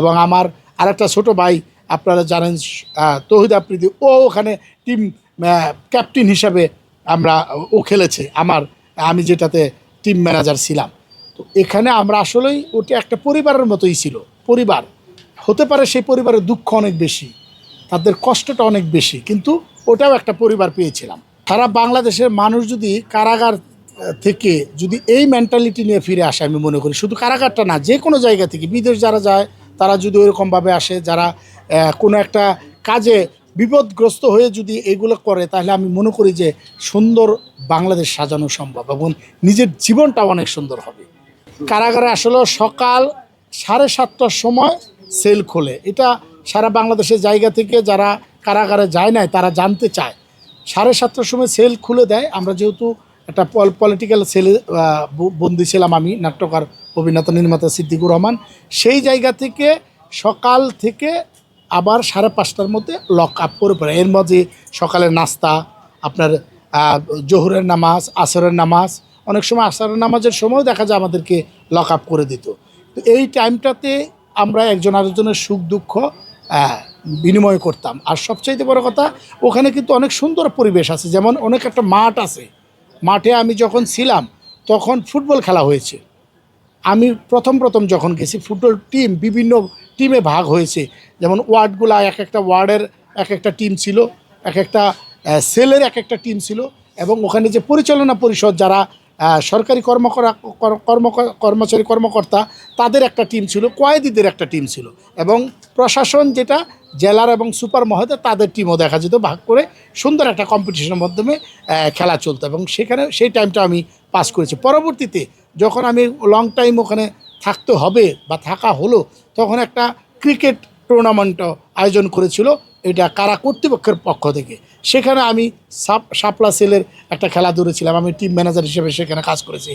এবং আমার আরেকটা ছোট ভাই আপনারা জানেন তৌহিদ আফ্রিদি, ও ওখানে টিম ক্যাপ্টেন হিসাবে ও খেলেছে আমি যেটাতে টিম ম্যানেজার ছিলাম। তো এখানে আমরা আসলেই ওটা একটা পরিবারের মতোই ছিল। পরিবার হতে পারে সেই পরিবারের দুঃখ অনেক বেশি, তাদের কষ্টটা অনেক বেশি, কিন্তু ওটাও একটা পরিবার পেয়েছিলাম। সারা বাংলাদেশের মানুষ যদি কারাগার থেকে যদি এই মেন্টালিটি নিয়ে ফিরে আসে, আমি মনে করি শুধু কারাগারটা না, যে কোনো জায়গা থেকে বিদেশ যারা যায় তারা যদি ওইরকমভাবে আসে, যারা কোনো একটা কাজে বিপদগ্রস্ত হয়ে যদি এগুলো করে, তাহলে আমি মনে করি যে সুন্দর বাংলাদেশ সাজানো সম্ভব এবং নিজের জীবনটা অনেক সুন্দর হবে। কারাগারে আসলে সকাল 7:30টার সময় সেল খোলে। এটা সারা বাংলাদেশের জায়গা থেকে যারা কারাগারে যায় নাই তারা জানতে চায়। 7:30টার সময় সেল খুলে দেয়। আমরা যেহেতু একটা পলিটিক্যাল সেলে বন্দি ছিলাম, আমি নাট্যকার অভিনেতা নির্মাতা সিদ্দিকুর রহমান, সেই জায়গা থেকে সকাল থেকে আবার 5:30টার মধ্যে লক আপ করে পড়ে। এর মধ্যে সকালের নাস্তা, আপনার জোহরের নামাজ, আসরের নামাজ, অনেক সময় আসরের নামাজের সময় দেখা যায় আমাদেরকে লক আপ করে দিত। তো এই টাইমটাতে আমরা একজন আরেকজনের সুখ দুঃখ বিনিময় করতাম। আর সবচাইতে বড় কথা, ওখানে কিন্তু অনেক সুন্দর পরিবেশ আছে। যেমন অনেক একটা মাঠ আছে, মাঠে আমি যখন ছিলাম তখন ফুটবল খেলা হয়েছে। আমি প্রথম যখন গেছি, ফুটবল টিম বিভিন্ন টিমে ভাগ হয়েছে। যেমন ওয়ার্ডগুলা, এক একটা ওয়ার্ডের এক একটা টিম ছিল, এক একটা সেলের এক একটা টিম ছিল, এবং ওখানে যে পরিচালনা পরিষদ যারা সরকারি কর্মচারী কর্মকর্তা, তাদের একটা টিম ছিল, কয়েদিদের একটা টিম ছিল, এবং প্রশাসন যেটা জেলার এবং সুপার মহোদয় তাদের টিমও দেখা যেত। ভাগ করে সুন্দর একটা কম্পিটিশনের মাধ্যমে খেলা চলতো, এবং সেখানে সেই টাইমটা আমি পাস করেছি। পরবর্তীতে যখন আমি লং টাইম ওখানে থাকতে হবে বা থাকা হলো, তখন একটা ক্রিকেট টুর্নামেন্টও আয়োজন করেছিল, এটা কারা কর্তৃপক্ষের পক্ষ থেকে। সেখানে আমি শাপলা সেলের একটা খেলা ধরেছিলাম, আমি টিম ম্যানেজার হিসেবে সেখানে কাজ করেছি।